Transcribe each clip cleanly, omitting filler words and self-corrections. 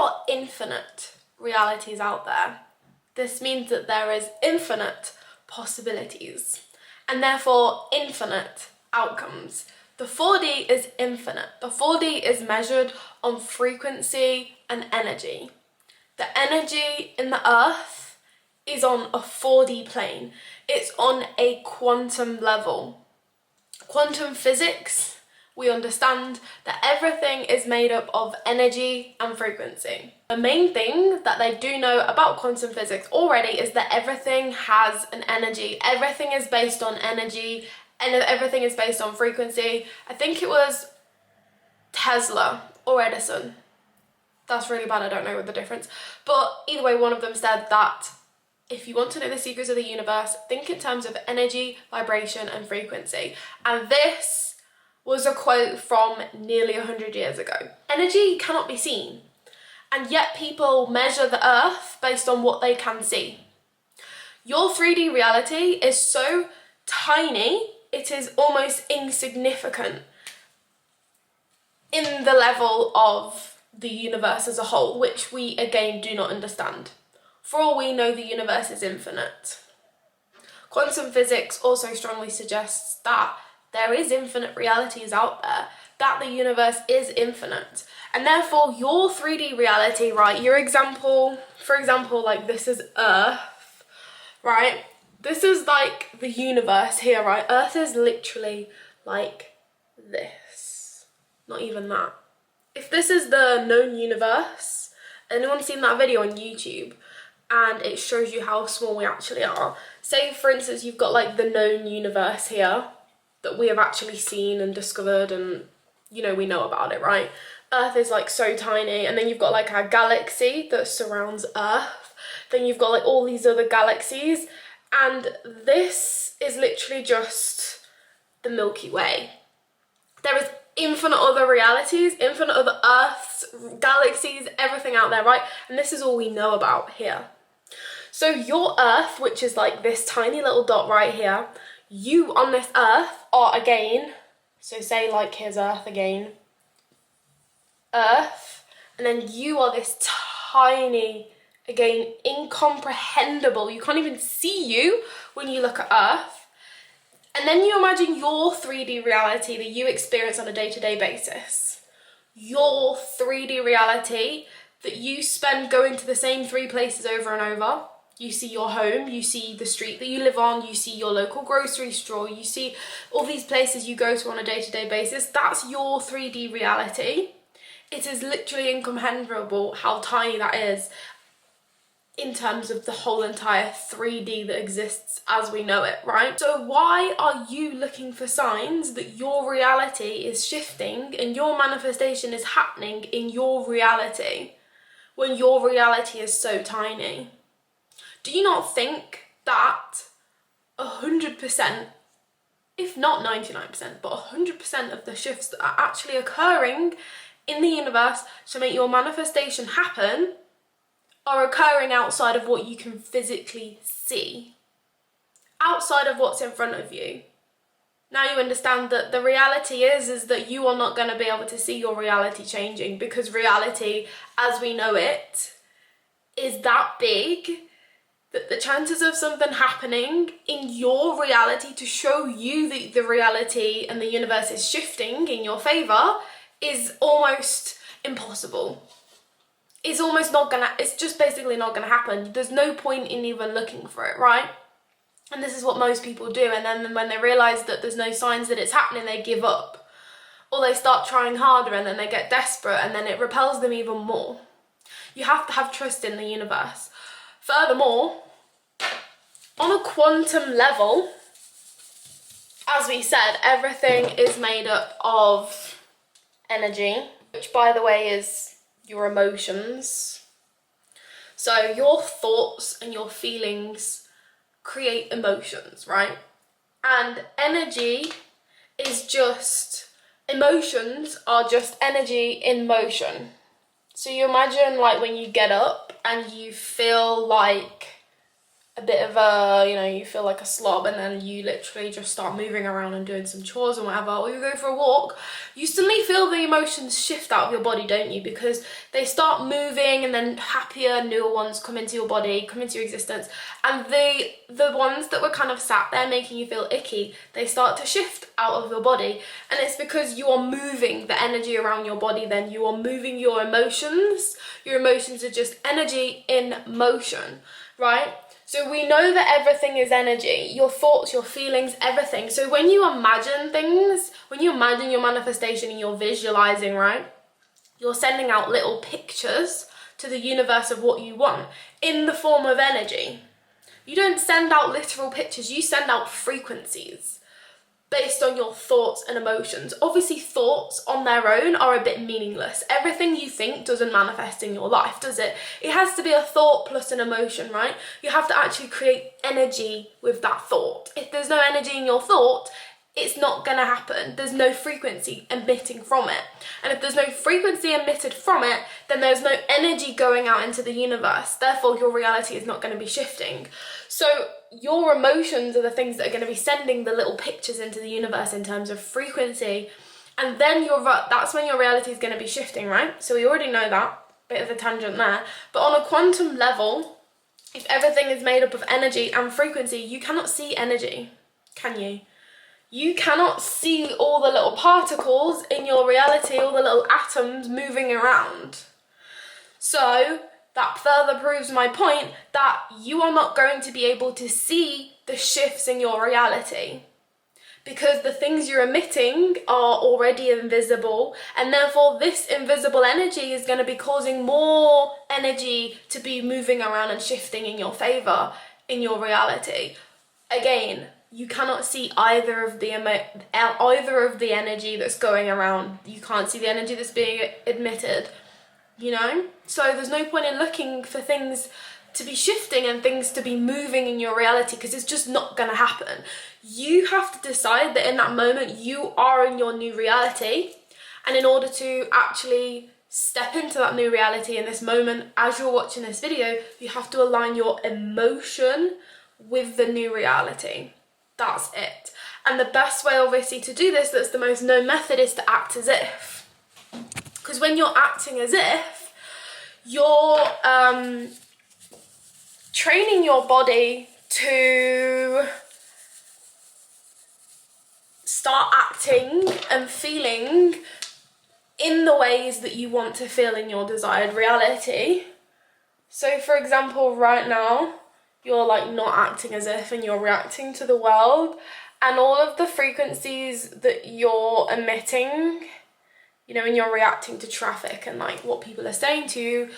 are infinite realities out there. This means that there is infinite possibilities and therefore infinite outcomes. The 4D is infinite. The 4D is measured on frequency and energy. The energy in the earth is on a 4D plane. It's on a quantum level. Quantum physics, we understand that everything is made up of energy and frequency. The main thing that they do know about quantum physics already is that everything has an energy. Everything is based on energy and everything is based on frequency. I think it was Tesla or Edison. That's really bad, I don't know the difference. But either way, one of them said that if you want to know the secrets of the universe, think in terms of energy, vibration, and frequency. And this was a quote from nearly 100 years ago. Energy cannot be seen, and yet people measure the earth based on what they can see. Your 3D reality is so tiny, it is almost insignificant in the level of the universe as a whole, which we again do not understand. For all we know, the universe is infinite. Quantum physics also strongly suggests that there is infinite realities out there, that the universe is infinite. And therefore your 3D reality, right, your example, for example, like this is Earth, right? This is like the universe here, right? Earth is literally like this, not even that. If this is the known universe, anyone seen that video on YouTube? And it shows you how small we actually are. Say for instance you've got like the known universe here that we have actually seen and discovered, and you know, we know about it, right? Earth is like so tiny, and then you've got like our galaxy that surrounds Earth, then you've got like all these other galaxies, and this is literally just the Milky Way. There is infinite other realities, infinite other Earths, galaxies, everything out there, right? And this is all we know about here. So your Earth, which is like this tiny little dot right here, you on this Earth are again, so say like here's Earth again, Earth, and then you are this tiny, again, incomprehensible, you can't even see you when you look at Earth. And then you imagine your 3D reality that you experience on a day-to-day basis. Your 3D reality that you spend going to the same 3 places over and over. You see your home, you see the street that you live on, you see your local grocery store, you see all these places you go to on a day-to-day basis. That's your 3D reality. It is literally incomprehensible how tiny that is in terms of the whole entire 3D that exists as we know it, right? So why are you looking for signs that your reality is shifting and your manifestation is happening in your reality when your reality is so tiny? Do you not think that 100%, if not 99%, but 100% of the shifts that are actually occurring in the universe to make your manifestation happen are occurring outside of what you can physically see, outside of what's in front of you? Now you understand that the reality is that you are not going to be able to see your reality changing, because reality as we know it is that big that the chances of something happening in your reality to show you that the reality and the universe is shifting in your favor is almost impossible. It's almost not gonna, it's just basically not gonna happen. There's no point in even looking for it, right? And this is what most people do, and then when they realize that there's no signs that it's happening, they give up. Or they start trying harder and then they get desperate and then it repels them even more. You have to have trust in the universe. Furthermore, on a quantum level, as we said, everything is made up of energy, which by the way is your emotions. So your thoughts and your feelings create emotions, right? And energy is just, emotions are just energy in motion. So you imagine like when you get up and you feel like a bit of a, you know, you feel like a slob, and then you literally just start moving around and doing some chores and whatever, or you go for a walk, you suddenly feel the emotions shift out of your body, don't you? Because they start moving, and then happier, newer ones come into your body, come into your existence, and the ones that were kind of sat there making you feel icky, they start to shift out of your body. And it's because you are moving the energy around your body, then you are moving your emotions. Your emotions are just energy in motion, right? So we know that everything is energy, your thoughts, your feelings, everything. So when you imagine things, when you imagine your manifestation and you're visualizing, right, you're sending out little pictures to the universe of what you want in the form of energy. You don't send out literal pictures, you send out frequencies based on your thoughts and emotions. Obviously, thoughts on their own are a bit meaningless. Everything you think doesn't manifest in your life, does it? It has to be a thought plus an emotion, right? You have to actually create energy with that thought. If there's no energy in your thought, it's not going to happen. There's no frequency emitting from it. And if there's no frequency emitted from it, then there's no energy going out into the universe. Therefore, your reality is not going to be shifting. So your emotions are the things that are going to be sending the little pictures into the universe in terms of frequency. And then that's when your reality is going to be shifting, right? So we already know that. Bit of a tangent there. But on a quantum level, if everything is made up of energy and frequency, you cannot see energy, can you? You cannot see all the little particles in your reality, all the little atoms moving around. So that further proves my point that you are not going to be able to see the shifts in your reality, because the things you're emitting are already invisible, and therefore this invisible energy is going to be causing more energy to be moving around and shifting in your favor in your reality. Again, you cannot see either of the energy that's going around. You can't see the energy that's being emitted, you know? So there's no point in looking for things to be shifting and things to be moving in your reality, because it's just not going to happen. You have to decide that in that moment you are in your new reality, and in order to actually step into that new reality in this moment as you're watching this video, you have to align your emotion with the new reality. That's it. And the best way obviously to do this, that's the most known method, is to act as if. Because when you're acting as if, you're training your body to start acting and feeling in the ways that you want to feel in your desired reality. So for example, right now, you're like not acting as if, and you're reacting to the world, and all of the frequencies that you're emitting, you know, when you're reacting to traffic and like what people are saying to you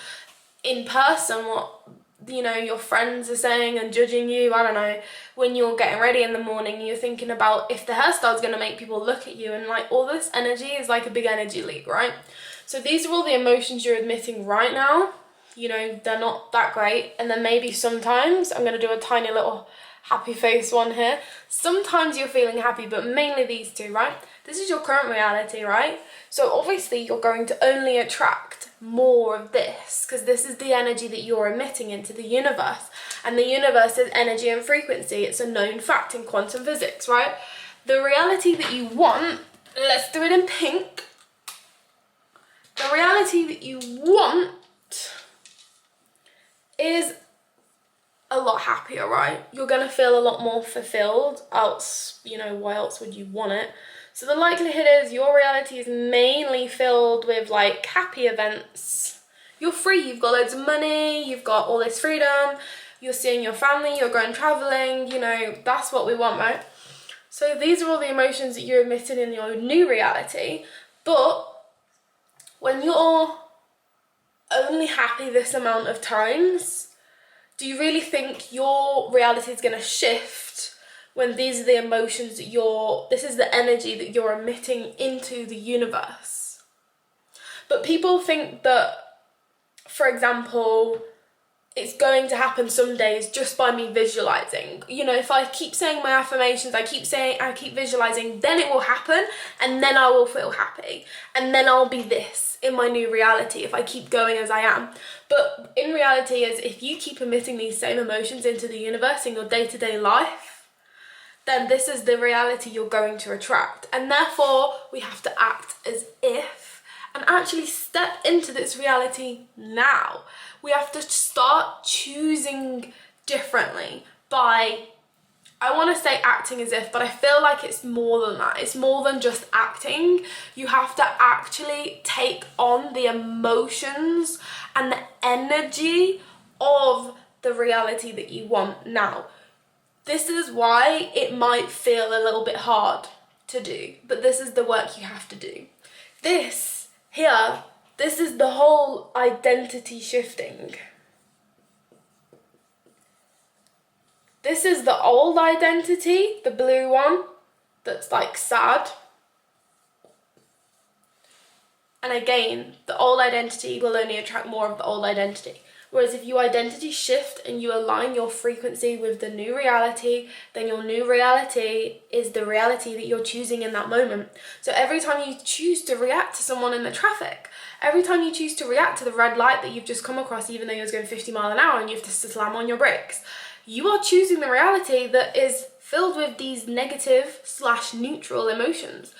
in person, what, you know, your friends are saying and judging you, I don't know, when you're getting ready in the morning, you're thinking about if the hairstyle's going to make people look at you, and like all this energy is like a big energy leak, right? So these are all the emotions you're emitting right now. You know, they're not that great. And then maybe sometimes, I'm going to do a tiny little happy face one here. Sometimes you're feeling happy, but mainly these two, right? This is your current reality, right? So obviously you're going to only attract more of this, because this is the energy that you're emitting into the universe. And the universe is energy and frequency. It's a known fact in quantum physics, right? The reality that you want, let's do it in pink. The reality that you want is a lot happier, right? You're gonna feel a lot more fulfilled, else, you know, why else would you want it? So the likelihood is your reality is mainly filled with like happy events. You're free, you've got loads of money, you've got all this freedom, you're seeing your family, you're going traveling, you know, that's what we want, right? So these are all the emotions that you're emitting in your new reality. But when you're only happy this amount of times, do you really think your reality is going to shift when these are the emotions that this is the energy that you're emitting into the universe? But people think that, for example, it's going to happen some days just by me visualizing. You know, if I keep saying my affirmations, I keep visualizing, then it will happen, and then I will feel happy, and then I'll be this in my new reality if I keep going as I am. But in reality is, if you keep emitting these same emotions into the universe in your day-to-day life, then this is the reality you're going to attract. And therefore, we have to act as if and actually step into this reality now. We have to start choosing differently by, I want to say acting as if, but I feel like it's more than that. It's more than just acting. You have to actually take on the emotions and the energy of the reality that you want now. This is why it might feel a little bit hard to do, but this is the work you have to do. This here, this is the whole identity shifting. This is the old identity, the blue one, that's like sad. And again, the old identity will only attract more of the old identity. Whereas if you identity shift and you align your frequency with the new reality, then your new reality is the reality that you're choosing in that moment. So every time you choose to react to someone in the traffic, every time you choose to react to the red light that you've just come across, even though you're going 50 miles an hour and you have to slam on your brakes, you are choosing the reality that is filled with these negative / neutral emotions.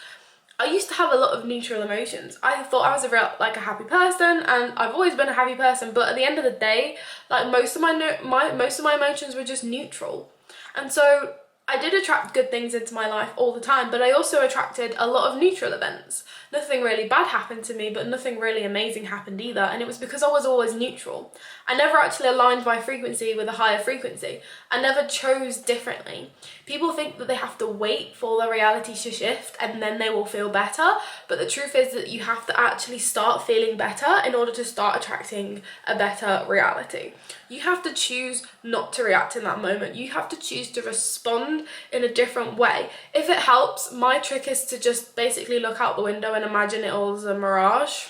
I used to have a lot of neutral emotions. I thought I was a happy person, and I've always been a happy person, but at the end of the day, like most of my emotions were just neutral. And so I did attract good things into my life all the time, but I also attracted a lot of neutral events. Nothing really bad happened to me, but nothing really amazing happened either, and it was because I was always neutral. I never actually aligned my frequency with a higher frequency. I never chose differently. People think that they have to wait for the reality to shift and then they will feel better, but the truth is that you have to actually start feeling better in order to start attracting a better reality. You have to choose not to react in that moment. You have to choose to respond in a different way. If it helps, my trick is to just basically look out the window and imagine it all as a mirage.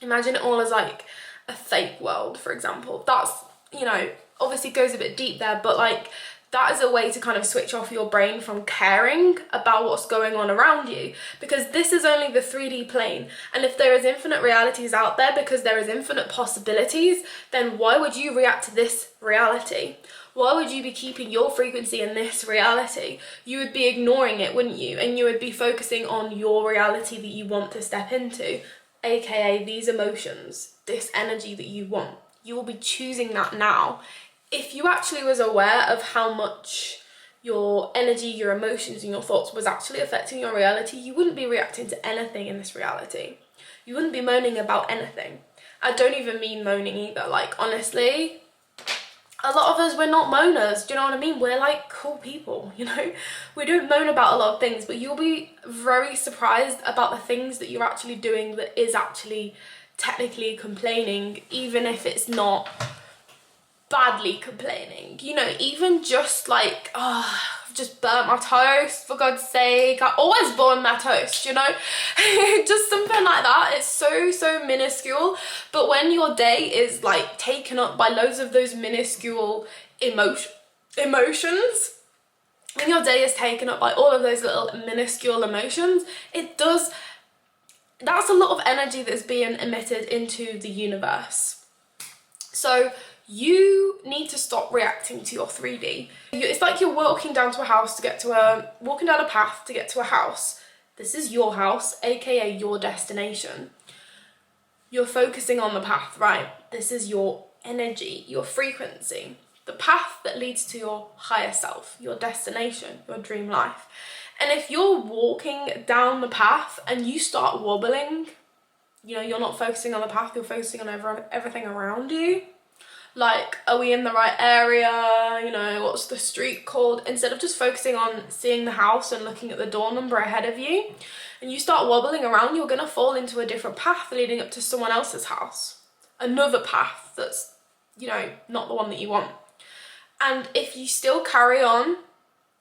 Imagine it all as like a fake world, for example. That's, you know, obviously goes a bit deep there, but like that is a way to kind of switch off your brain from caring about what's going on around you, because this is only the 3D plane, and if there is infinite realities out there, because there is infinite possibilities, then why would you react to this reality? Why would you be keeping your frequency in this reality? You would be ignoring it, wouldn't you? And you would be focusing on your reality that you want to step into, aka these emotions, this energy that you want. You will be choosing that now. If you actually was aware of how much your energy, your emotions and your thoughts was actually affecting your reality, you wouldn't be reacting to anything in this reality. You wouldn't be moaning about anything. I don't even mean moaning either. Like, honestly, a lot of us, we're not moaners. Do you know what I mean? We're like cool people, you know? We don't moan about a lot of things, but you'll be very surprised about the things that you're actually doing that is actually technically complaining, even if it's not badly complaining. You know, even just like, oh, I've just burnt my toast, for God's sake. I always burn my toast, you know? Just something like that. It's so minuscule. But when your day is like taken up by loads of those minuscule emotions, when your day is taken up by all of those little minuscule emotions, that's a lot of energy that's being emitted into the universe. So you need to stop reacting to your 3D. It's like you're walking down a path to get to a house. This is your house, aka your destination. You're focusing on the path, right? This is your energy, your frequency, the path that leads to your higher self, your destination, your dream life. And if you're walking down the path and you start wobbling, you know, you're not focusing on the path, you're focusing on everything around you. Like, are we in the right area? You know, what's the street called? Instead of just focusing on seeing the house and looking at the door number ahead of you, and you start wobbling around, you're gonna fall into a different path leading up to someone else's house. Another path that's, you know, not the one that you want. And if you still carry on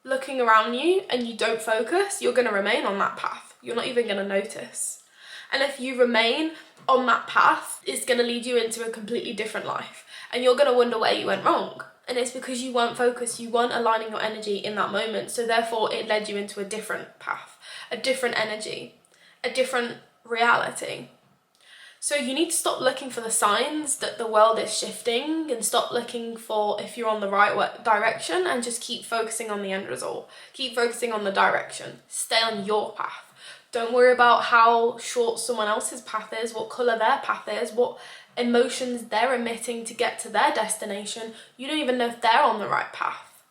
looking around you and you don't focus, you're gonna remain on that path. You're not even gonna notice. And if you remain on that path, it's gonna lead you into a completely different life. and you're going to wonder where you went wrong. And it's because you weren't focused, you weren't aligning your energy in that moment. So therefore it led you into a different path, a different energy, a different reality. So you need to stop looking for the signs that the world is shifting and stop looking for if you're on the right direction, and just keep focusing on the end result. Keep focusing on the direction. Stay on your path. Don't worry about how short someone else's path is, what colour their path is, what emotions they're emitting to get to their destination. You don't even know if they're on the right path.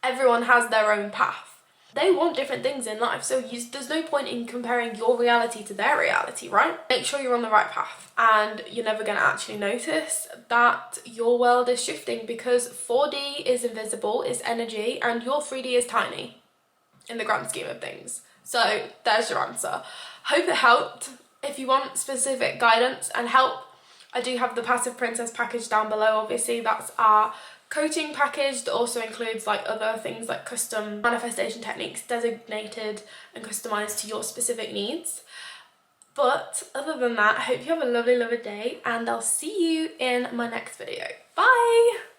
Everyone has their own path. They want different things in life, so there's no point in comparing your reality to their reality, right? Make sure you're on the right path, and you're never going to actually notice that your world is shifting, because 4D is invisible, it's energy, and your 3D is tiny in the grand scheme of things. So there's your answer. Hope it helped. If you want specific guidance and help, I do have the Passive Princess package down below. Obviously, that's our coaching package that also includes like other things like custom manifestation techniques designated and customized to your specific needs. But other than that, I hope you have a lovely day, and I'll see you in my next video. Bye!